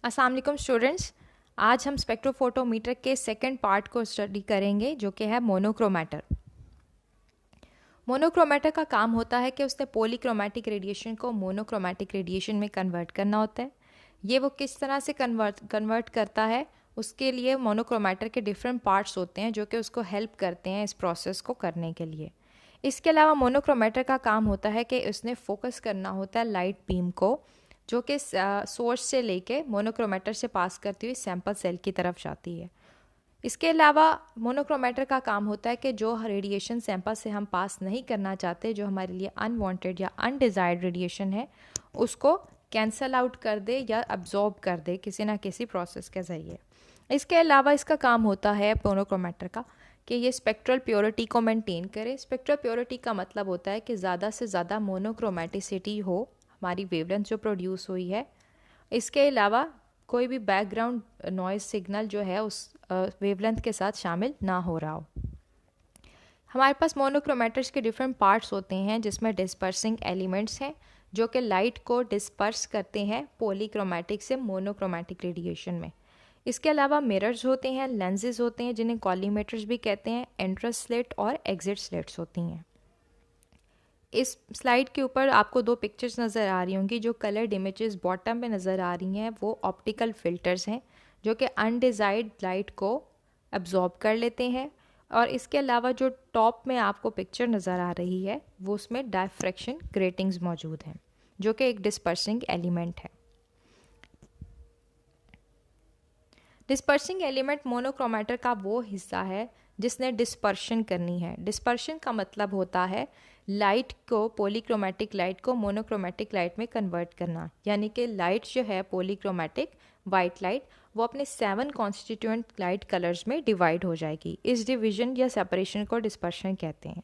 अस्सलाम वालेकुम स्टूडेंट्स। आज हम स्पेक्ट्रोफोटोमीटर के सेकंड पार्ट को स्टडी करेंगे जो कि है मोनोक्रोमेटर। मोनोक्रोमेटर का काम होता है कि उसने पॉलीक्रोमैटिक रेडिएशन को मोनोक्रोमैटिक रेडिएशन में कन्वर्ट करना होता है। ये वो किस तरह से कन्वर्ट करता है, उसके लिए मोनोक्रोमेटर के डिफरेंट पार्ट्स होते हैं जो कि उसको हेल्प करते हैं इस प्रोसेस को करने के लिए। इसके अलावा मोनोक्रोमेटर का काम होता है कि उसने फोकस करना होता है लाइट बीम को, जो कि सोर्स से लेके मोनोक्रोमेटर से पास करती हुई सैंपल सेल की तरफ जाती है। इसके अलावा मोनोक्रोमेटर का काम होता है कि जो रेडिएशन सैंपल से हम पास नहीं करना चाहते, जो हमारे लिए अनवांटेड या अनडिज़ायर्ड रेडिएशन है, उसको कैंसल आउट कर दे या अब्जॉर्ब कर दे किसी ना किसी प्रोसेस के ज़रिए। इसके अलावा इसका काम होता है मोनोक्रोमेटर का कि ये स्पेक्ट्रल प्योरिटी को मेंटेन करे। स्पेक्ट्रल प्योरिटी का मतलब होता है कि ज़्यादा से ज़्यादा मोनोक्रोमेटिसिटी हो हमारी वेवलेंथ जो प्रोड्यूस हुई है। इसके अलावा कोई भी बैकग्राउंड नॉइज़ सिग्नल जो है उस वेवलेंथ के साथ शामिल ना हो रहा हो। हमारे पास मोनोक्रोमेटर्स के डिफरेंट पार्ट्स होते हैं जिसमें डिस्पर्सिंग एलिमेंट्स हैं जो कि लाइट को डिस्पर्स करते हैं पॉलीक्रोमैटिक से मोनोक्रोमैटिक रेडिएशन में। इसके अलावा मिरर्स होते हैं, लेंसेज होते हैं जिन्हें कॉलीमेटर्स भी कहते हैं, एंट्रेंस स्लिट और एग्जिट स्लिट्स होती हैं। इस स्लाइड के ऊपर आपको दो पिक्चर्स नज़र आ रही होंगी। जो कलर्ड इमेजेस बॉटम में नज़र आ रही हैं वो ऑप्टिकल फिल्टर्स हैं जो कि अनडिज़ायर्ड लाइट को अब्जॉर्ब कर लेते हैं, और इसके अलावा जो टॉप में आपको पिक्चर नज़र आ रही है वो उसमें डायफ्रैक्शन ग्रेटिंग्स मौजूद हैं जो कि एक डिस्पर्सिंग एलिमेंट है। डिस्पर्सिंग एलिमेंट मोनोक्रोमेटर का वो हिस्सा है जिसने डिस्पर्शन करनी है। डिस्पर्शन का मतलब होता है लाइट को, पॉलीक्रोमैटिक लाइट को मोनोक्रोमैटिक लाइट में कन्वर्ट करना, यानी कि लाइट जो है पॉलीक्रोमैटिक वाइट लाइट वो अपने 7 कॉन्स्टिट्यूएंट लाइट कलर्स में डिवाइड हो जाएगी। इस डिवीजन या सेपरेशन को डिस्पर्शन कहते हैं।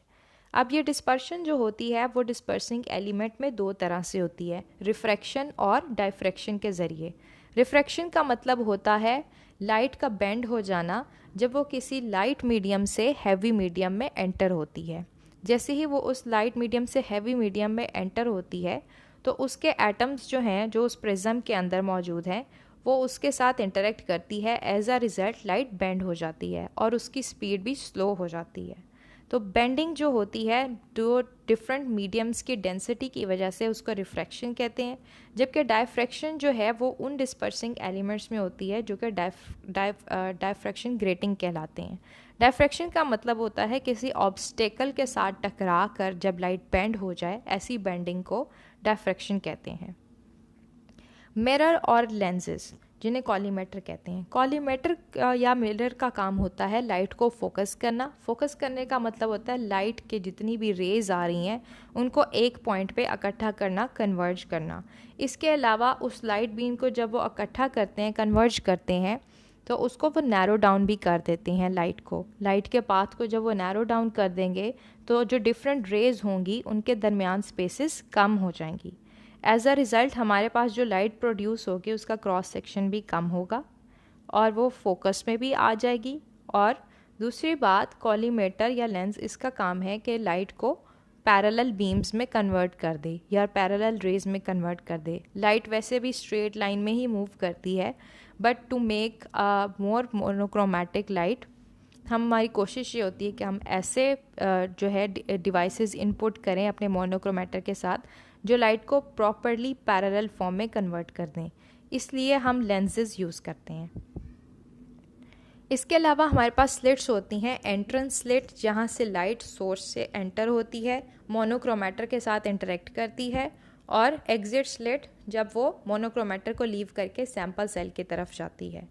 अब ये डिस्पर्शन जो होती है वो डिस्पर्सिंग एलिमेंट में दो तरह से होती है, रिफ्रैक्शन और डायफ्रैक्शन के ज़रिए। रिफ्रैक्शन का मतलब होता है लाइट का बेंड हो जाना जब वो किसी लाइट मीडियम से हैवी मीडियम में एंटर होती है। जैसे ही वो उस लाइट मीडियम से हैवी मीडियम में एंटर होती है तो उसके एटम्स जो हैं, जो उस प्रिज्म के अंदर मौजूद हैं, वो उसके साथ इंटरेक्ट करती है। As a result light bend हो जाती है और उसकी स्पीड भी स्लो हो जाती है। तो बेंडिंग जो होती है दो डिफरेंट मीडियम्स की डेंसिटी की वजह से उसको रिफ्रैक्शन कहते हैं, जबकि डायफ्रैक्शन जो है वो उन डिस्पर्सिंग एलिमेंट्स में होती है जो कि डायफ्रैक्शन ग्रेटिंग कहलाते हैं। डायफ्रैक्शन का मतलब होता है किसी ऑब्स्टेकल के साथ टकरा कर जब लाइट बेंड हो जाए, ऐसी बेंडिंग को डायफ्रैक्शन कहते हैं। मिरर और लेंसेज जिन्हें कॉलीमेटर कहते हैं। कॉलीमेटर या मिरर का काम होता है लाइट को फोकस करना। फोकस करने का मतलब होता है लाइट के जितनी भी रेज आ रही हैं उनको एक पॉइंट पे इकट्ठा करना, कन्वर्ज करना। इसके अलावा उस लाइट बीम को जब वो इकट्ठा करते हैं, कन्वर्ज करते हैं, तो उसको वो नैरो डाउन भी कर देते हैं लाइट को। लाइट के पाथ को जब वो नैरो डाउन कर देंगे तो जो डिफरेंट रेज होंगी उनके दरमियान स्पेसेस कम हो जाएंगी। एज अ रिज़ल्ट हमारे पास जो लाइट प्रोड्यूस होगी उसका क्रॉस सेक्शन भी कम होगा और वो फोकस में भी आ जाएगी। और दूसरी बात, कॉलीमेटर या लेंस, इसका काम है कि लाइट को पैरेलल बीम्स में कन्वर्ट कर दे या पैरेलल रेज में कन्वर्ट कर दे। लाइट वैसे भी स्ट्रेट लाइन में ही मूव करती है, but to make more monochromatic light हमारी कोशिश ये होती है कि हम ऐसे जो है डिवाइसेस इनपुट करें अपने मोनोक्रोमेटर के साथ जो लाइट को प्रॉपरली पैरेलल फॉर्म में कन्वर्ट कर दें। इसलिए हम लेंसेज यूज़ करते हैं। इसके अलावा हमारे पास स्लिट्स होती हैं। एंट्रेंस स्लिट जहाँ से लाइट सोर्स से एंटर होती है, मोनोक्रोमेटर के साथ इंटरेक्ट करती है, और एग्जिट स्लिट जब वो मोनोक्रोमेटर को लीव करके सैंपल सेल की तरफ जाती है।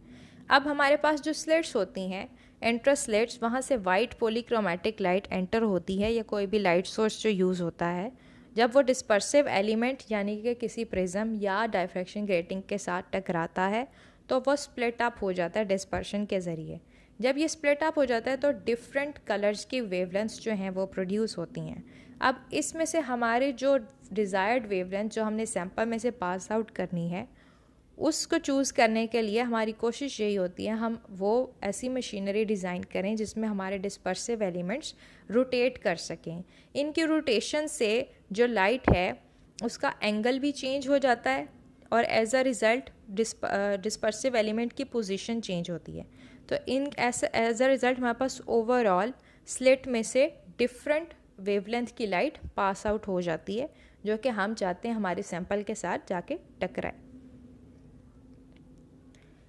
अब हमारे पास जो स्लिट्स होती हैं, एंट्रेंस स्लिट्स, वहाँ से वाइट पॉलीक्रोमैटिक लाइट एंटर होती है या कोई भी लाइट सोर्स जो यूज़ होता है। जब वो डिस्पर्सिव एलिमेंट यानी कि किसी प्रिज्म या डायफ्रैक्शन ग्रेटिंग के साथ टकराता है तो वो स्प्लिट अप हो जाता है डिस्पर्शन के ज़रिए। जब ये स्प्लिट अप हो जाता है तो डिफरेंट कलर्स की वेवलेंथ्स जो हैं वो प्रोड्यूस होती हैं। अब इसमें से हमारे जो डिज़ायर्ड वेवलेंथ जो हमने सैंपल में से पास आउट करनी है उसको चूज़ करने के लिए हमारी कोशिश यही होती है हम वो ऐसी मशीनरी डिज़ाइन करें जिसमें हमारे डिस्पर्सिव एलिमेंट्स रोटेट कर सकें। इनकी रोटेशन से जो लाइट है उसका एंगल भी चेंज हो जाता है और as a result dispersive element की पोजीशन चेंज होती है। तो इन एज अ रिज़ल्ट हमारे पास ओवरऑल स्लिट में से डिफरेंट वेवलेंथ की लाइट पास आउट हो जाती है, जो कि हम चाहते हैं हमारे सैंपल के साथ जाके टकराए।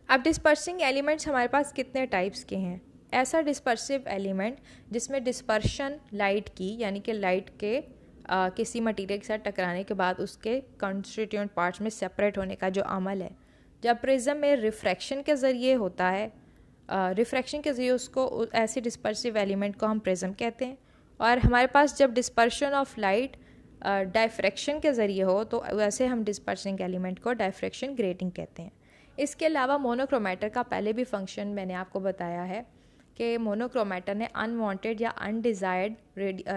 अब डिस्पर्सिंग एलिमेंट्स हमारे पास कितने टाइप्स के हैं? ऐसा डिस्पर्सिव एलिमेंट जिसमें डिस्पर्शन लाइट की, यानी कि लाइट के किसी मटेरियल के साथ टकराने के बाद उसके कॉन्स्टिट्यूएंट पार्ट्स में सेपरेट होने का जो अमल है, जब प्रिज्म में रिफ्रैक्शन के ज़रिए होता है, रिफ्रैक्शन के ज़रिए उसको, ऐसे डिस्पर्सिव एलिमेंट को हम प्रिज्म कहते हैं। और हमारे पास जब डिस्पर्शन ऑफ लाइट डायफ्रैक्शन के ज़रिए हो तो वैसे हम डिस्पर्सिंग एलिमेंट को डायफ्रैक्शन ग्रेटिंग कहते हैं। इसके अलावा मोनोक्रोमेटर का पहले भी फंक्शन मैंने आपको बताया है कि मोनोक्रोमेटर ने अनवांटेड या अनडिज़ायर्ड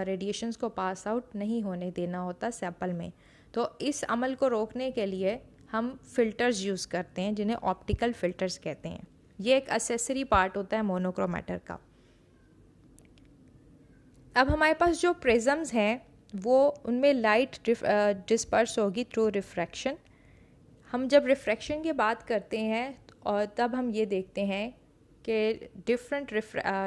रेडिएशंस को पास आउट नहीं होने देना होता सैंपल में। तो इस अमल को रोकने के लिए हम फ़िल्टर्स यूज़ करते हैं, जिन्हें ऑप्टिकल फ़िल्टर्स कहते हैं। ये एक एसेसरी पार्ट होता है मोनोक्रोमेटर का। अब हमारे पास जो प्रिज्म्स हैं वो, उनमें लाइट डिस्पर्स होगी थ्रू रिफ्रैक्शन। हम जब रिफ्रैक्शन की बात करते हैं और तब हम ये देखते हैं कि डिफरेंट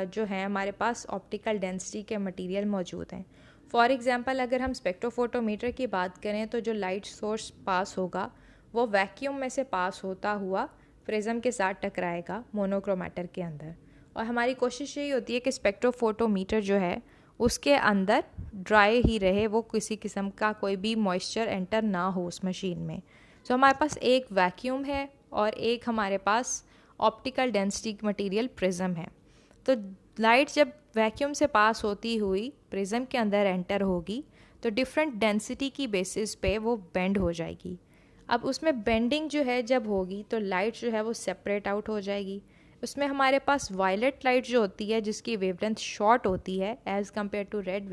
जो हैं हमारे पास ऑप्टिकल डेंसिटी के मटेरियल मौजूद हैं। फॉर एग्जांपल अगर हम स्पेक्ट्रोफोटोमीटर की बात करें तो जो लाइट सोर्स पास होगा वो वैक्यूम में से पास होता हुआ प्रिज्म के साथ टकराएगा मोनोक्रोमेटर के अंदर। और हमारी कोशिश यही होती है कि स्पेक्ट्रोफोटोमीटर जो है उसके अंदर ड्राई ही रहे, वो किसी किस्म का कोई भी मॉइस्चर एंटर ना हो उस मशीन में। तो हमारे पास एक वैक्यूम है और एक हमारे पास ऑप्टिकल डेंसिटी मटेरियल प्रिज्म है। तो लाइट जब वैक्यूम से पास होती हुई प्रिज्म के अंदर एंटर होगी तो डिफरेंट डेंसिटी की बेसिस पे वो बेंड हो जाएगी। अब उसमें बेंडिंग जो है जब होगी तो लाइट जो है वो सेपरेट आउट हो जाएगी। उसमें हमारे पास वायलेट लाइट जो होती है जिसकी वेवलेंथ शॉर्ट होती है as compare to red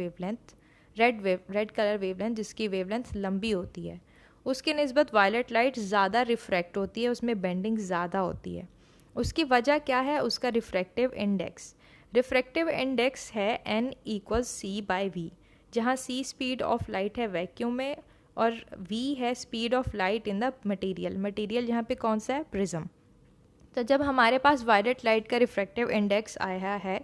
colour wavelength जिसकी वेवलेंथ लंबी होती है, उसकी निस्बत वायलेट लाइट ज़्यादा रिफ्रैक्ट होती है, उसमें बेंडिंग ज़्यादा होती है। उसकी वजह क्या है? उसका रिफ्रैक्टिव इंडेक्स है n=c/v, जहाँ c स्पीड ऑफ लाइट है वैक्यूम में और v है speed of light in the material यहाँ पे कौन सा है? प्रिज्म। तो जब हमारे पास वायलेट लाइट का रिफ्रैक्टिव इंडेक्स आया है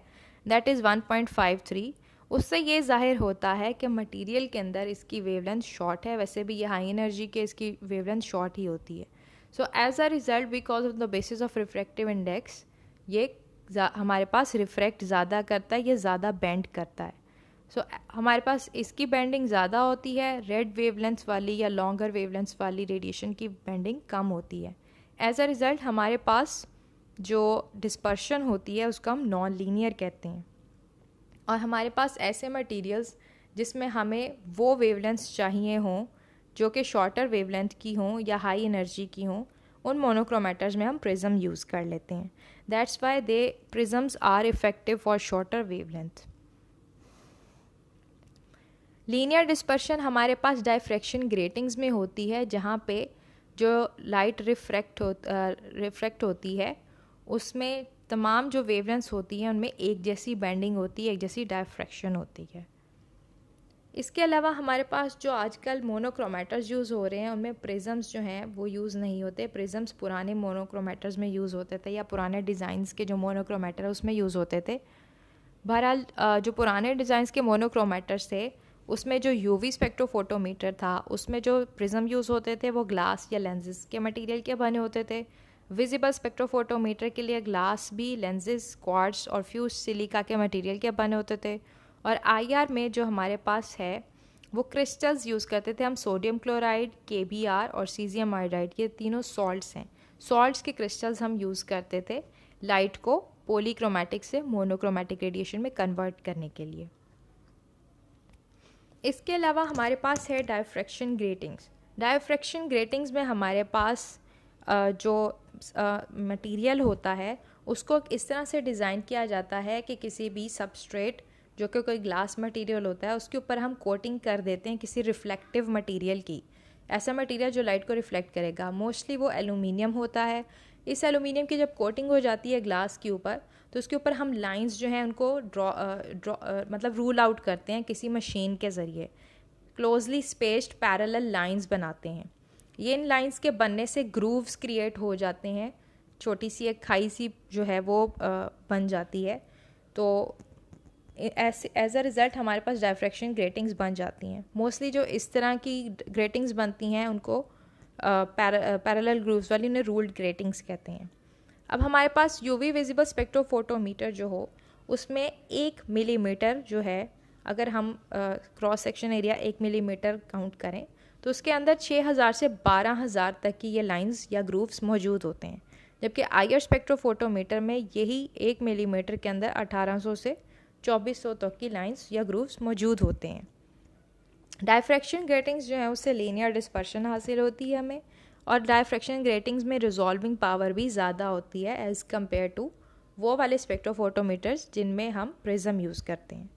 दैट इज़ 1.53, उससे ये जाहिर होता है कि मटेरियल के अंदर इसकी वेवलेंथ शॉर्ट है। वैसे भी ये हाई एनर्जी के इसकी वेवलेंथ शॉर्ट ही होती है। So as a result because of the basis of refractive index ये हमारे पास रिफ्रैक्ट ज़्यादा करता है, ये ज़्यादा बेंड करता है। सो हमारे पास इसकी बेंडिंग ज़्यादा होती है, रेड वेवलेंथ वाली या लॉन्गर वेवलेंथ वाली रेडिएशन की बेंडिंग कम होती है। एज अ रिज़ल्ट हमारे पास जो डिस्पर्शन होती है उसको हम नॉन लीनियर कहते हैं। और हमारे पास ऐसे मटेरियल्स जिसमें हमें वो वेवलेंथ्स चाहिए हों जो कि शॉर्टर वेवलेंथ की हों या हाई एनर्जी की हों, उन मोनोक्रोमेटर्स में हम प्रिज्म यूज़ कर लेते हैं। That's why they prisms are effective for shorter wavelength. Linear dispersion हमारे पास डायफ्रैक्शन ग्रेटिंग्स में होती है, जहाँ पे जो लाइट रिफ्रैक्ट होती है उसमें तमाम जो वेवलेंथ्स होती हैं उनमें एक जैसी बेंडिंग होती है, एक जैसी डायफ्रैक्शन होती है। इसके अलावा हमारे पास जो आजकल मोनोक्रोमेटर्स यूज़ हो रहे हैं उनमें प्रिज्म्स जो हैं वो यूज़ नहीं होते। प्रिज्म्स पुराने मोनोक्रोमेटर्स में यूज़ होते थे या पुराने डिज़ाइंस के जो मोनोक्रोमेटर उसमें यूज़ होते थे। बहरहाल जो पुराने डिज़ाइंस के मोनोक्रोमेटर्स थे उसमें जो यूवी स्पेक्ट्रोफोटोमीटर था उसमें जो प्रिज्म यूज़ होते थे वो ग्लास या लेंसेज के मटेरियल के बने होते थे। विजिबल स्पेक्ट्रोफोटोमीटर के लिए ग्लास भी, लेंसेज क्वार्ट्ज और फ्यूज सिलिका के मटेरियल के बने होते थे। और आईआर में जो हमारे पास है वो क्रिस्टल्स यूज़ करते थे हम, सोडियम क्लोराइड, केबीआर और सीजियम आयोडाइड, ये तीनों सॉल्ट्स हैं। सॉल्ट्स के क्रिस्टल्स हम यूज़ करते थे लाइट को पॉलीक्रोमैटिक से मोनोक्रोमैटिक रेडिएशन में कन्वर्ट करने के लिए। इसके अलावा हमारे पास है डायफ्रैक्शन ग्रेटिंग्स। डायफ्रैक्शन ग्रेटिंग्स में हमारे पास जो मटेरियल होता है उसको इस तरह से डिज़ाइन किया जाता है कि किसी भी सबस्ट्रेट जो कि कोई ग्लास मटेरियल होता है उसके ऊपर हम कोटिंग कर देते हैं किसी रिफ्लेक्टिव मटेरियल की, ऐसा मटेरियल जो लाइट को रिफ्लेक्ट करेगा। मोस्टली वो एलुमिनियम होता है। इस एलुमिनियम की जब कोटिंग हो जाती है ग्लास के ऊपर तो उसके ऊपर हम लाइंस जो हैं उनको मतलब रूल आउट करते हैं किसी मशीन के ज़रिए। क्लोजली स्पेस्ड पैरेलल लाइंस बनाते हैं। ये इन लाइंस के बनने से ग्रूव्स क्रिएट हो जाते हैं, छोटी सी एक खाई सी जो है वो बन जाती है। तो एज अ रिज़ल्ट हमारे पास डायफ्रैक्शन ग्रेटिंग्स बन जाती हैं। मोस्टली जो इस तरह की ग्रेटिंग्स बनती हैं उनको पैरेलल ग्रूव्स वाली, उन्हें रूल्ड ग्रेटिंग्स कहते हैं। अब हमारे पास यूवी विजिबल स्पेक्ट्रोफोटोमीटर जो हो, उसमें 1 मिलीमीटर जो है, अगर हम cross section area 1 millimetre count करें तो उसके अंदर 6000 से 12000 तक की ये लाइंस या ग्रूव्स मौजूद होते हैं। जबकि आईआर स्पेक्ट्रोफोटोमीटर में यही 1 मिलीमीटर के अंदर 1800 से 2400 तक की लाइंस या ग्रूव्स मौजूद होते हैं। डायफ्रैक्शन ग्रेटिंग्स जो है उससे लीनियर डिस्पर्शन हासिल होती है हमें, और डायफ्रैक्शन ग्रेटिंग्स में रिजॉल्विंग पावर भी ज़्यादा होती है एज़ कम्पेयर टू वो वाले स्पेक्ट्रोफोटोमीटर्स जिनमें हम प्रिज्म यूज़ करते हैं।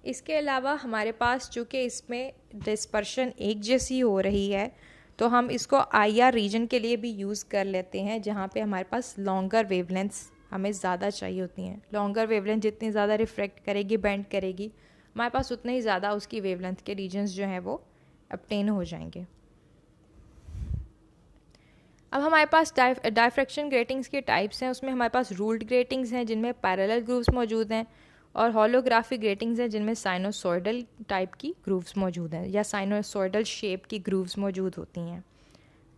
इसके अलावा हमारे पास चूँकि इसमें डिस्पर्शन एक जैसी हो रही है, तो हम इसको आईआर रीजन के लिए भी यूज़ कर लेते हैं, जहाँ पे हमारे पास लॉन्गर वेवलेंथ्स हमें ज़्यादा चाहिए होती हैं। लॉन्गर वेवलेंथ जितनी ज़्यादा रिफ्रैक्ट करेगी, बेंड करेगी, हमारे पास उतने ही ज़्यादा उसकी वेवलेंथ के रीजन्स जो हैं वो ऑब्टेन हो जाएंगे। अब हमारे पास डायफ्रैक्शन ग्रेटिंग्स के टाइप्स हैं। उसमें हमारे पास रूल्ड ग्रेटिंग्स हैं जिनमें पैरेलल ग्रूव्स मौजूद हैं, और होलोग्राफिक ग्रेटिंग्स हैं जिनमें साइनोसॉइडल टाइप की ग्रूव्स मौजूद हैं या साइनोसॉइडल शेप की ग्रूव्स मौजूद होती हैं।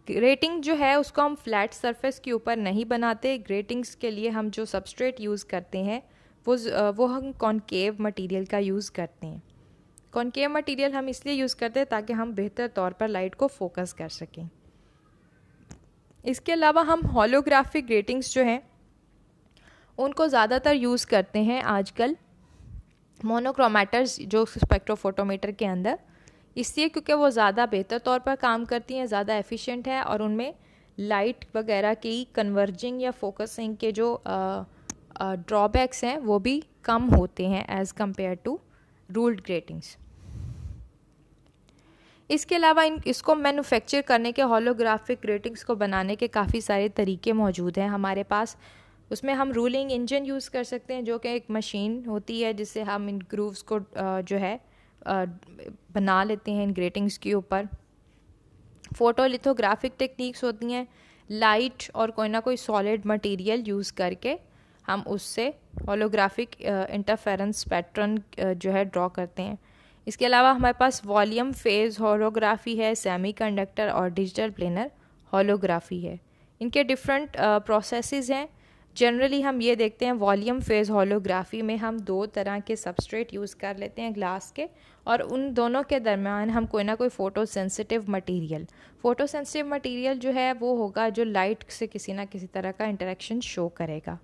ग्रेटिंग जो है उसको हम फ्लैट सरफेस के ऊपर नहीं बनाते। ग्रेटिंग्स के लिए हम जो सबस्ट्रेट यूज़ करते हैं वो हम कॉनकेव मटेरियल का यूज़ करते हैं। कॉनकेव मटेरियल हम इसलिए यूज़ करते हैं ताकि हम बेहतर तौर पर लाइट को फोकस कर सकें। इसके अलावा हम होलोग्राफिक ग्रेटिंग्स जो हैं उनको ज़्यादातर यूज़ करते हैं आजकल मोनोक्रोमेटर्स जो स्पेक्ट्रोफोटोमीटर के अंदर, इसलिए क्योंकि वो ज़्यादा बेहतर तौर पर काम करती हैं, ज़्यादा एफिशिएंट है, और उनमें लाइट वगैरह की कन्वर्जिंग या फोकसिंग के जो ड्रॉबैक्स हैं वो भी कम होते हैं as compare to ruled greetings. इसके अलावा इसको मैन्युफैक्चर करने के, होलोग्राफिक ग्रेटिंग्स को बनाने के काफ़ी सारे तरीके मौजूद हैं हमारे पास। उसमें हम रूलिंग इंजन यूज़ कर सकते हैं, जो कि एक मशीन होती है जिससे हम इन ग्रूव्स को जो है बना लेते हैं इन ग्रेटिंग्स के ऊपर। फोटोलिथोग्राफिक टेक्निक्स होती हैं, लाइट और कोई ना कोई सॉलिड मटेरियल यूज़ करके हम उससे होलोग्राफिक इंटरफेरेंस पैटर्न जो है ड्रॉ करते हैं। इसके अलावा हमारे पास वॉल्यूम फेज होलोग्राफी है, सेमीकंडक्टर और डिजिटल प्लेनर होलोग्राफी है। इनके डिफरेंट प्रोसेसेस हैं। जनरली हम ये देखते हैं वॉल्यूम फेज होलोग्राफी में हम 2 तरह के सबस्ट्रेट यूज़ कर लेते हैं ग्लास के, और उन दोनों के दरमियान हम कोई ना कोई फ़ोटो सेंसिटिव मटीरियल जो है वो होगा जो लाइट से किसी ना किसी तरह का इंटरेक्शन शो करेगा।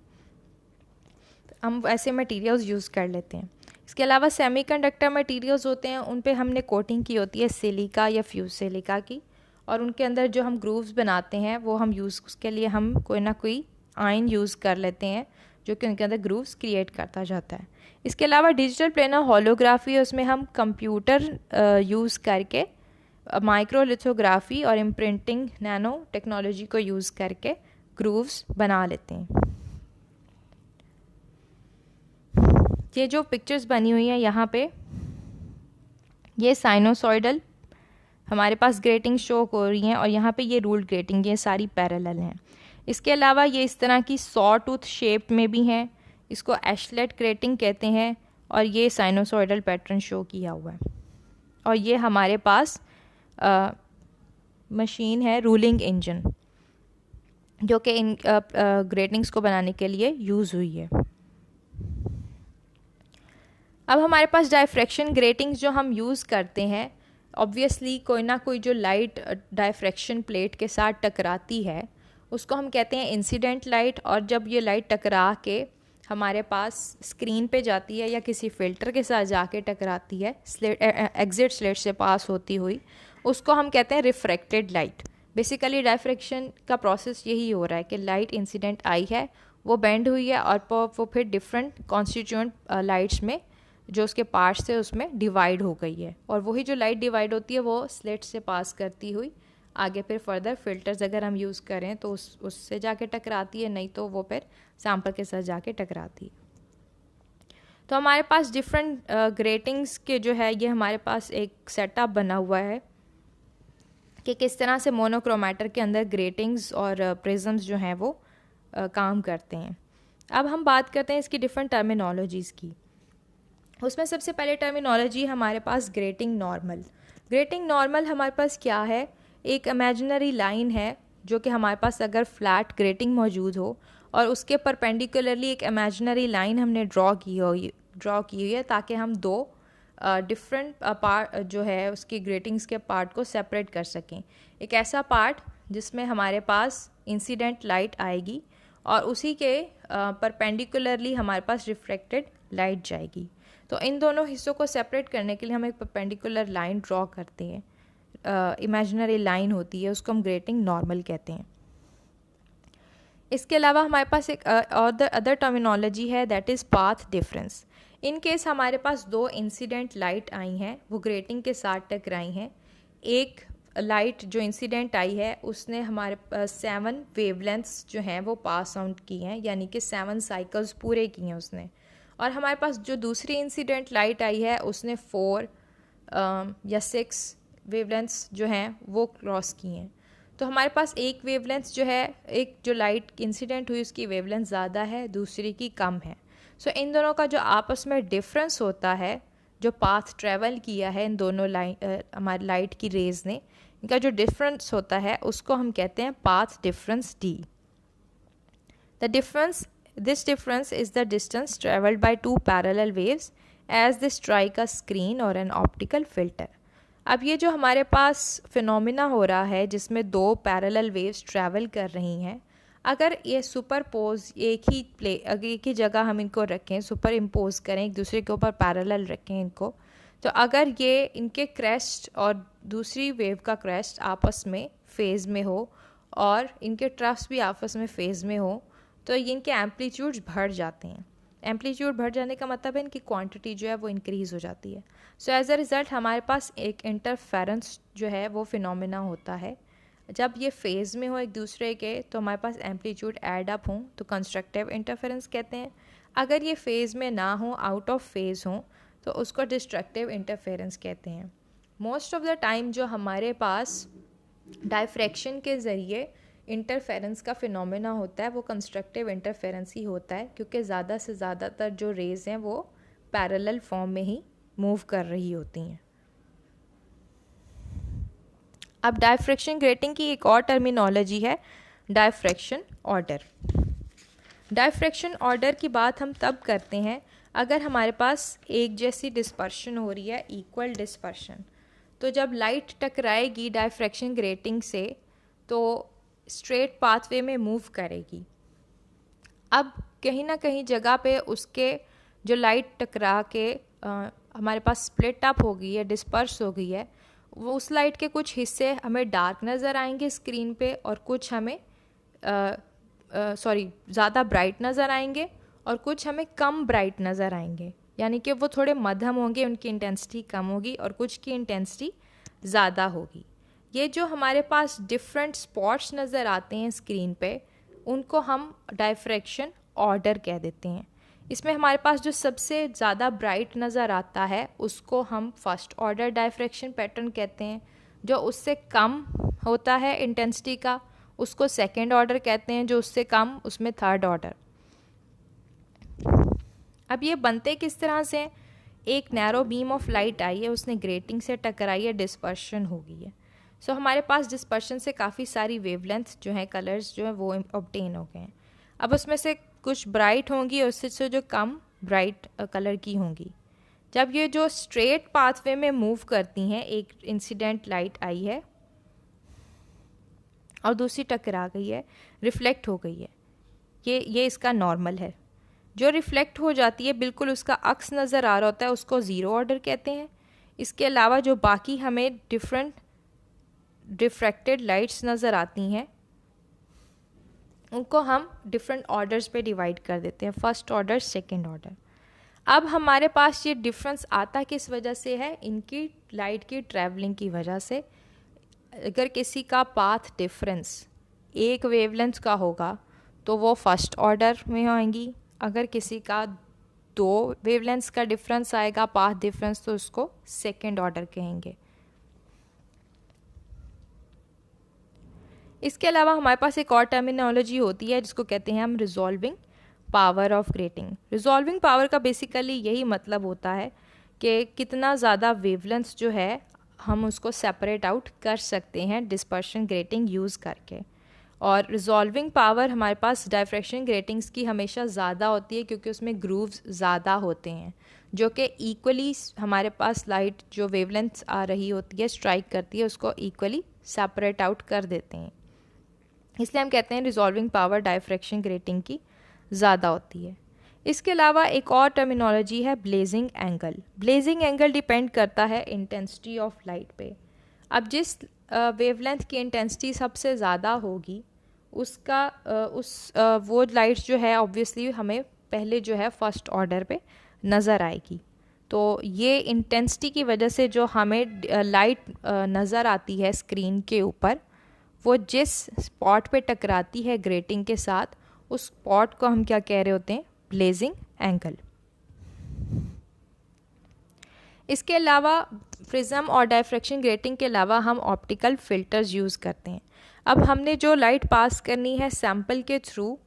हम ऐसे मटीरियल्स यूज़ कर लेते हैं। इसके अलावा सेमीकंडक्टर मटीरियल्स होते हैं, उन पे हमने कोटिंग की होती है सिलिका या फ्यूज सिलिका की, और उनके अंदर जो हम ग्रूव्स बनाते हैं वो हम यूज़ उसके लिए हम कोई ना कोई आयन यूज़ कर लेते हैं जो कि उनके अंदर ग्रूव्स क्रिएट करता जाता है। इसके अलावा डिजिटल प्लेनर होलोग्राफी है, उसमें हम कंप्यूटर यूज़ करके माइक्रोलिथोग्राफी और इम्प्रिंटिंग नैनो टेक्नोलॉजी को यूज़ करके ग्रूव्स बना लेते हैं। ये जो पिक्चर्स बनी हुई हैं यहाँ पे, ये साइनोसॉइडल हमारे पास ग्रेटिंग शो हो रही हैं, और यहाँ पे ये रूल्ड ग्रेटिंग, ये सारी पैरेलल हैं। इसके अलावा ये इस तरह की सॉ टूथ शेप में भी हैं, इसको एशलेट ग्रेटिंग कहते हैं, और ये साइनोसॉइडल पैटर्न शो किया हुआ है। और ये हमारे पास मशीन है रूलिंग इंजन, जो कि इन ग्रेटिंग्स को बनाने के लिए यूज़ हुई है। अब हमारे पास डायफ्रैक्शन ग्रेटिंग्स जो हम यूज़ करते हैं, ऑब्वियसली कोई ना कोई जो लाइट डायफ्रैक्शन प्लेट के साथ टकराती है उसको हम कहते हैं इंसिडेंट लाइट, और जब ये लाइट टकरा के हमारे पास स्क्रीन पे जाती है या किसी फ़िल्टर के साथ जाके टकराती है, एग्जिट स्लेट से पास होती हुई, उसको हम कहते हैं रिफ्रैक्टेड लाइट। बेसिकली डायफ्रैक्शन का प्रोसेस यही हो रहा है कि लाइट इंसिडेंट आई है, वो बेंड हुई है, और वो फिर डिफरेंट कॉन्स्टिट्यूएंट लाइट्स में जो उसके पार्ट्स थे उसमें डिवाइड हो गई है, और वही जो लाइट डिवाइड होती है वो स्लेट से पास करती हुई आगे फिर फर्दर फिल्टर्स अगर हम यूज़ करें तो उससे जाके टकराती है, नहीं तो वो फिर सैम्पल के साथ जाके टकराती है। तो हमारे पास डिफरेंट ग्रेटिंग्स के जो है ये हमारे पास एक सेटअप बना हुआ है कि किस तरह से मोनोक्रोमेटर के अंदर ग्रेटिंग्स और प्रिज्म्स जो हैं वो काम करते हैं। अब हम बात करते हैं इसकी डिफरेंट टर्मिनोलॉजीज़ की। उसमें सबसे पहले टर्मिनोलॉजी हमारे पास ग्रेटिंग नॉर्मल। ग्रेटिंग नॉर्मल हमारे पास क्या है, एक इमेजिनरी लाइन है जो कि हमारे पास अगर फ्लैट ग्रेटिंग मौजूद हो और उसके परपेंडिकुलरली एक इमेजिनरी लाइन हमने ड्रॉ की हुई है ताकि हम दो डिफरेंट पार्ट जो है उसकी ग्रेटिंग्स के पार्ट को सेपरेट कर सकें। एक ऐसा पार्ट जिसमें हमारे पास इंसिडेंट लाइट आएगी और उसी के परपेंडिकुलरली हमारे पास रिफ्लेक्टेड लाइट जाएगी। तो इन दोनों हिस्सों को सेपरेट करने के लिए हम एक परपेंडिकुलर लाइन ड्रॉ करते हैं, इमेजिनरी लाइन होती है, उसको हम ग्रेटिंग नॉर्मल कहते हैं। इसके अलावा हमारे पास एक अदर टर्मिनोलॉजी है, that is path difference. In case हमारे पास दो इंसिडेंट लाइट आई हैं, वो ग्रेटिंग के साथ टकराई हैं। एक लाइट जो इंसिडेंट आई है उसने हमारे 7 वेवलेंथ्स जो हैं वो पास आउट की हैं, यानी कि 7 साइकिल्स पूरे किए हैं उसने। और हमारे पास जो दूसरी इंसिडेंट लाइट आई है उसने 4 या 6 वेवलेंथ्स जो हैं वो क्रॉस किए हैं। तो हमारे पास एक वेवलेंथ जो है, एक जो लाइट इंसिडेंट हुई उसकी वेवलेंथ ज़्यादा है, दूसरी की कम है। सो इन दोनों का जो आपस में डिफरेंस होता है, जो पाथ ट्रेवल किया है इन दोनों हमारी लाइट की रेज ने, इनका जो डिफरेंस होता है उसको हम कहते हैं path difference D. This difference is the distance traveled by two parallel waves as they strike a screen or an optical filter. अब ये जो हमारे पास फिनोमिना हो रहा है जिसमें दो पैरेलल वेव्स ट्रैवल कर रही हैं, अगर ये सुपरपोज एक ही जगह हम इनको रखें, सुपर इम्पोज करें, एक दूसरे के ऊपर पैरेलल रखें इनको, तो अगर ये इनके क्रेस्ट और दूसरी वेव का क्रेस्ट आपस में फेज़ में हो और इनके ट्रफ्स भी आपस में फेज़ में हो तो इनके एम्पलीट्यूड्स बढ़ जाते हैं। एम्पलीट्यूड बढ़ जाने का मतलब है इनकी क्वांटिटी जो है वो इंक्रीज़ हो जाती है। सो एज अ रिज़ल्ट हमारे पास एक इंटरफेरेंस जो है वो फिनोमिना होता है। जब ये फेज़ में हो एक दूसरे के तो हमारे पास एम्पलीट्यूड ऐड अप हों तो कंस्ट्रक्टिव इंटरफेरेंस कहते हैं। अगर ये फेज़ में ना हो, आउट ऑफ फेज़ हो, तो उसको डिस्ट्रक्टिव इंटरफेरेंस कहते हैं। मोस्ट ऑफ द टाइम जो हमारे पास डायफ्रैक्शन के ज़रिए इंटरफेरेंस का फिनोमेना होता है वो कंस्ट्रक्टिव इंटरफेरेंस ही होता है, क्योंकि ज़्यादा से ज़्यादातर जो रेज़ हैं वो पैरेलल फॉर्म में ही मूव कर रही होती हैं। अब डायफ्रैक्शन ग्रेटिंग की एक और टर्मिनोलॉजी है, डायफ्रैक्शन ऑर्डर। डायफ्रैक्शन ऑर्डर की बात हम तब करते हैं अगर हमारे पास एक जैसी डिस्पर्शन हो रही है, इक्वल डिस्पर्शन। तो जब लाइट टकराएगी डायफ्रैक्शन ग्रेटिंग से तो स्ट्रेट पाथवे में मूव करेगी। अब कहीं ना कहीं जगह पे उसके जो लाइट टकरा के हमारे पास स्प्लिट अप हो गई है, डिस्पर्स हो गई है, वो उस लाइट के कुछ हिस्से हमें डार्क नज़र आएंगे स्क्रीन पे और कुछ हमें ज़्यादा ब्राइट नज़र आएंगे और कुछ हमें कम ब्राइट नज़र आएंगे, यानी कि वो थोड़े मध्यम होंगे, उनकी इंटेंसिटी कम होगी और कुछ की इंटेंसिटी ज़्यादा होगी। ये जो हमारे पास डिफरेंट स्पॉट्स नज़र आते हैं स्क्रीन पे, उनको हम डायफ्रैक्शन ऑर्डर कह देते हैं। इसमें हमारे पास जो सबसे ज़्यादा ब्राइट नज़र आता है उसको हम फर्स्ट ऑर्डर डायफ्रैक्शन पैटर्न कहते हैं। जो उससे कम होता है इंटेंसिटी का उसको सेकेंड ऑर्डर कहते हैं, जो उससे कम उसमें थर्ड ऑर्डर। अब ये बनते किस तरह से, एक नैरो बीम ऑफ लाइट आई है, उसने ग्रेटिंग से टकराई है, डिस्पर्शन हो गई है। सो हमारे पास डिस्पर्शन से काफ़ी सारी वेवलेंथ जो है, कलर्स जो है वो ऑब्टेन हो गए हैं। अब उसमें से कुछ ब्राइट होंगी और उससे जो कम ब्राइट कलर की होंगी। जब ये जो स्ट्रेट पाथवे में मूव करती हैं, एक इंसिडेंट लाइट आई है और दूसरी टकरा गई है, रिफ्लेक्ट हो गई है, ये इसका नॉर्मल है। जो रिफ्लेक्ट हो जाती है बिल्कुल उसका अक्स नज़र आ रहा होता है, उसको ज़ीरो ऑर्डर कहते हैं। इसके अलावा जो बाकी हमें डिफरेंट डिफ्रैक्टेड लाइट्स नज़र आती हैं उनको हम डिफरेंट ऑर्डर्स पे डिवाइड कर देते हैं, फर्स्ट ऑर्डर, सेकंड ऑर्डर। अब हमारे पास ये डिफरेंस आता किस वजह से है, इनकी लाइट की ट्रैवलिंग की वजह से। अगर किसी का पाथ डिफरेंस एक वेवलेंथ का होगा तो वो फर्स्ट ऑर्डर में आएंगी। अगर किसी का 2 वेवलेंथ्स का डिफरेंस आएगा पाथ डिफरेंस तो उसको सेकेंड ऑर्डर कहेंगे। इसके अलावा हमारे पास एक और टर्मिनोलॉजी होती है जिसको कहते हैं हम resolving power of grating. Resolving power का बेसिकली यही मतलब होता है कि कितना ज़्यादा वेवलेंथ जो है हम उसको सेपरेट आउट कर सकते हैं डिस्पर्शन ग्रेटिंग यूज़ करके। और रिजॉल्विंग पावर हमारे पास डायफ्रैक्शन ग्रेटिंग्स की हमेशा ज़्यादा होती है क्योंकि उसमें ग्रूव्स ज़्यादा होते हैं जो कि इक्वली हमारे पास लाइट जो वेवलेंथ आ रही होती है स्ट्राइक करती है उसको इक्वली सेपरेट आउट कर देते हैं, इसलिए हम कहते हैं रिजॉल्विंग पावर डायफ्रैक्शन ग्रेटिंग की ज़्यादा होती है। इसके अलावा एक और टर्मिनोलॉजी है blazing angle. Blazing angle depend करता है इंटेंसिटी ऑफ लाइट पे। अब जिस वेवलेंथ की इंटेंसिटी सबसे ज़्यादा होगी उसका वो लाइट जो है ऑब्वियसली हमें पहले जो है फर्स्ट ऑर्डर पे नज़र आएगी। तो ये इंटेंसिटी की वजह से जो हमें लाइट नज़र आती है स्क्रीन के ऊपर, वो जिस स्पॉट पे टकराती है ग्रेटिंग के साथ उस स्पॉट को हम क्या कह रहे होते हैं, ब्लेजिंग एंगल। इसके अलावा प्रिज्म और डायफ्रैक्शन ग्रेटिंग के अलावा हम ऑप्टिकल फिल्टर्स यूज़ करते हैं। अब हमने जो लाइट पास करनी है सैम्पल के थ्रू,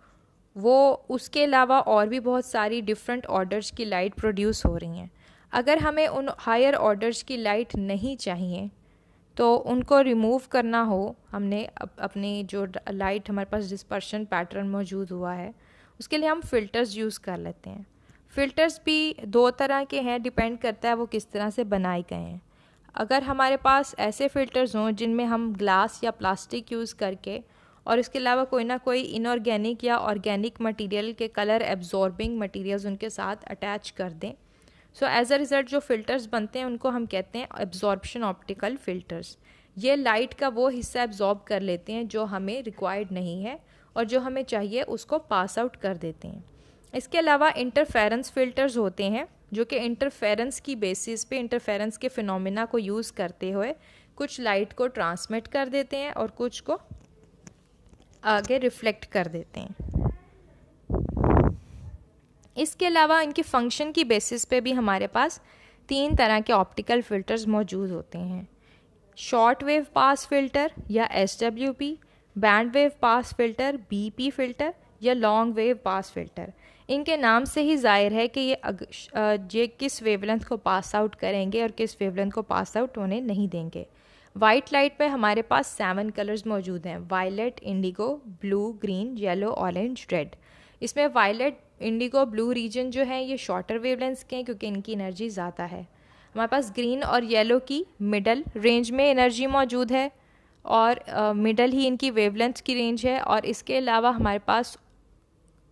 वो उसके अलावा और भी बहुत सारी डिफरेंट ऑर्डर्स की लाइट प्रोड्यूस हो रही हैं। अगर हमें उन हायर ऑर्डर्स की लाइट नहीं चाहिए तो उनको रिमूव करना हो, हमने अपनी जो लाइट हमारे पास डिस्पर्शन पैटर्न मौजूद हुआ है उसके लिए हम फ़िल्टर्स यूज़ कर लेते हैं। फ़िल्टर्स भी दो तरह के हैं, डिपेंड करता है वो किस तरह से बनाए गए हैं। अगर हमारे पास ऐसे फ़िल्टर्स हों जिनमें हम ग्लास या प्लास्टिक यूज़ करके और इसके अलावा कोई ना कोई इनऑर्गेनिक या ऑर्गेनिक मटेरियल के कलर एब्जॉर्बिंग मटेरियल्स उनके साथ अटैच कर दें, सो एज अ रिज़ल्ट जो फ़िल्टर्स बनते हैं उनको हम कहते हैं एब्जॉर्प्शन ऑप्टिकल फ़िल्टर्स। ये लाइट का वो हिस्सा एब्जॉर्ब कर लेते हैं जो हमें रिक्वायर्ड नहीं है और जो हमें चाहिए उसको पास आउट कर देते हैं। इसके अलावा इंटरफेरेंस फ़िल्टर्स होते हैं जो कि इंटरफेरेंस की बेसिस पे इंटरफेरेंस के फिनोमिना को यूज़ करते हुए कुछ लाइट को ट्रांसमिट कर देते हैं और कुछ को आगे रिफ्लेक्ट कर देते हैं। इसके अलावा इनके फंक्शन की बेसिस पे भी हमारे पास 3 तरह के ऑप्टिकल फ़िल्टर्स मौजूद होते हैं। शॉर्ट वेव पास फ़िल्टर या SWP, band wave pass filter BP filter या लॉन्ग वेव पास फ़िल्टर। इनके नाम से ही ज़ाहिर है कि ये किस वेवलेंथ को पास आउट करेंगे और किस वेवलेंथ को पास आउट होने नहीं देंगे। वाइट लाइट पे हमारे पास 7 कलर्स मौजूद हैं, violet, indigo, blue, green, yellow, orange, red. इसमें वायलेट, इंडिगो, ब्लू रीजन जो है ये शॉर्टर वेवलेंथ्स के हैं क्योंकि इनकी एनर्जी ज़्यादा है। हमारे पास ग्रीन और येलो की मिडल रेंज में एनर्जी मौजूद है और मिडल ही इनकी वेवलेंथ की रेंज है। और इसके अलावा हमारे पास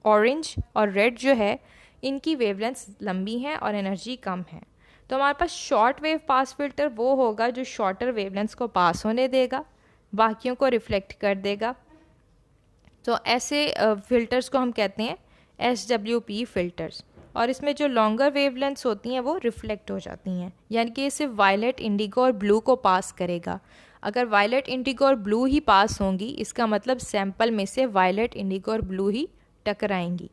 ऑरेंज और रेड जो है इनकी वेवलेंथ लंबी हैं और एनर्जी कम है। तो हमारे पास शॉर्ट वेव पास फिल्टर वो होगा जो शॉर्टर वेवलेंथ्स को पास होने देगा, बाकियों को रिफ्लेक्ट कर देगा। तो ऐसे फिल्टर्स को हम कहते हैं SWP फिल्टर्स। और इसमें जो लॉन्गर वेवलेंथ्स होती हैं वो रिफ्लेक्ट हो जाती हैं, यानी कि ये सिर्फ वायलेट, इंडिगो और ब्लू को पास करेगा। अगर वायलेट, इंडिगो और ब्लू ही पास होंगी इसका मतलब सैंपल में से वायलेट, इंडिगो और ब्लू ही टकराएंगी।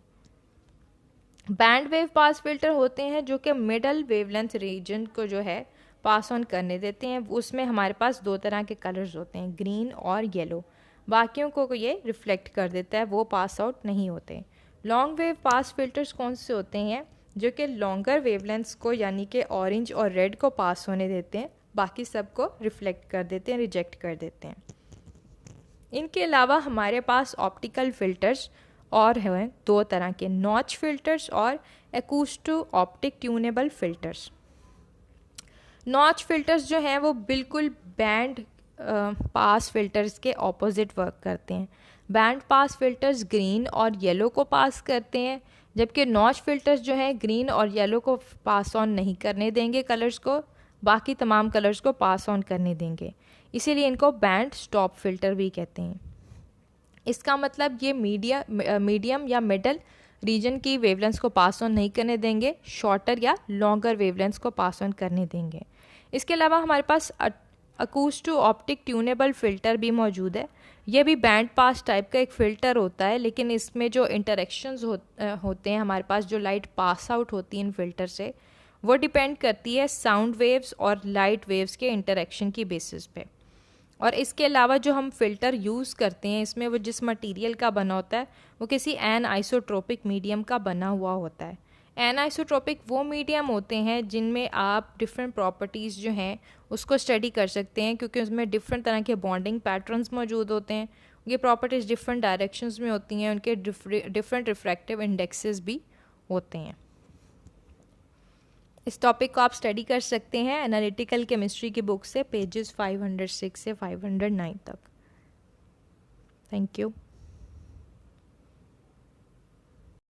बैंड वेव पास फिल्टर होते हैं जो कि मिडल वेवलेंथ रीजन को जो है पास ऑन करने देते हैं। उसमें हमारे पास 2 तरह के कलर्स होते हैं, ग्रीन और येलो। बाकियों को ये रिफ्लेक्ट कर देता है, वो पास आउट नहीं होते। लॉन्ग वेव पास फिल्टर्स कौन से होते हैं, जो कि लॉन्गर वेवलेंथ्स को यानी कि ऑरेंज और रेड को पास होने देते हैं, बाकी सब को रिफ्लेक्ट कर देते हैं, रिजेक्ट कर देते हैं। इनके अलावा हमारे पास ऑप्टिकल फिल्टर्स और हैं 2 तरह के, नॉच फिल्टर्स और acousto optic tunable filters. Notch filters जो हैं वो बिल्कुल बैंड पास फिल्टर्स के ऑपोजिट वर्क करते हैं। बैंड पास फिल्टर्स ग्रीन और येलो को पास करते हैं, जबकि नॉच फिल्टर्स जो हैं ग्रीन और येलो को पास ऑन नहीं करने देंगे कलर्स को, बाकी तमाम कलर्स को पास ऑन करने देंगे। इसीलिए इनको बैंड स्टॉप फिल्टर भी कहते हैं। इसका मतलब ये मीडियम या मिडल रीजन की वेवलेंथ्स को पास ऑन नहीं करने देंगे, शॉर्टर या लॉन्गर वेवलेंथ्स को पास ऑन करने देंगे। इसके अलावा हमारे पास एकूस्टो ऑप्टिक ट्यूनेबल फ़िल्टर भी मौजूद है। ये भी बैंड पास टाइप का एक फ़िल्टर होता है, लेकिन इसमें जो इंटरेक्शंस होते हैं हमारे पास, जो लाइट पास आउट होती है इन फिल्टर से, वो डिपेंड करती है साउंड वेव्स और लाइट वेव्स के इंटरेक्शन की बेसिस पे। और इसके अलावा जो हम फ़िल्टर यूज़ करते हैं इसमें वो जिस मटेरियल का बना होता है वो किसी एन आइसोट्रोपिक मीडियम का बना हुआ होता है। एन आइसोट्रोपिक वो मीडियम होते हैं जिनमें आप डिफरेंट प्रॉपर्टीज़ जो हैं उसको स्टडी कर सकते हैं, क्योंकि उसमें डिफरेंट तरह के बॉन्डिंग पैटर्न्स मौजूद होते हैं, ये प्रॉपर्टीज़ डिफरेंट डायरेक्शंस में होती हैं, उनके डिफरेंट रिफ्रैक्टिव इंडेक्सेस भी होते हैं। इस टॉपिक को आप स्टडी कर सकते हैं एनालिटिकल केमिस्ट्री की बुक से, पेजेस 506 से 509 तक। Thank you.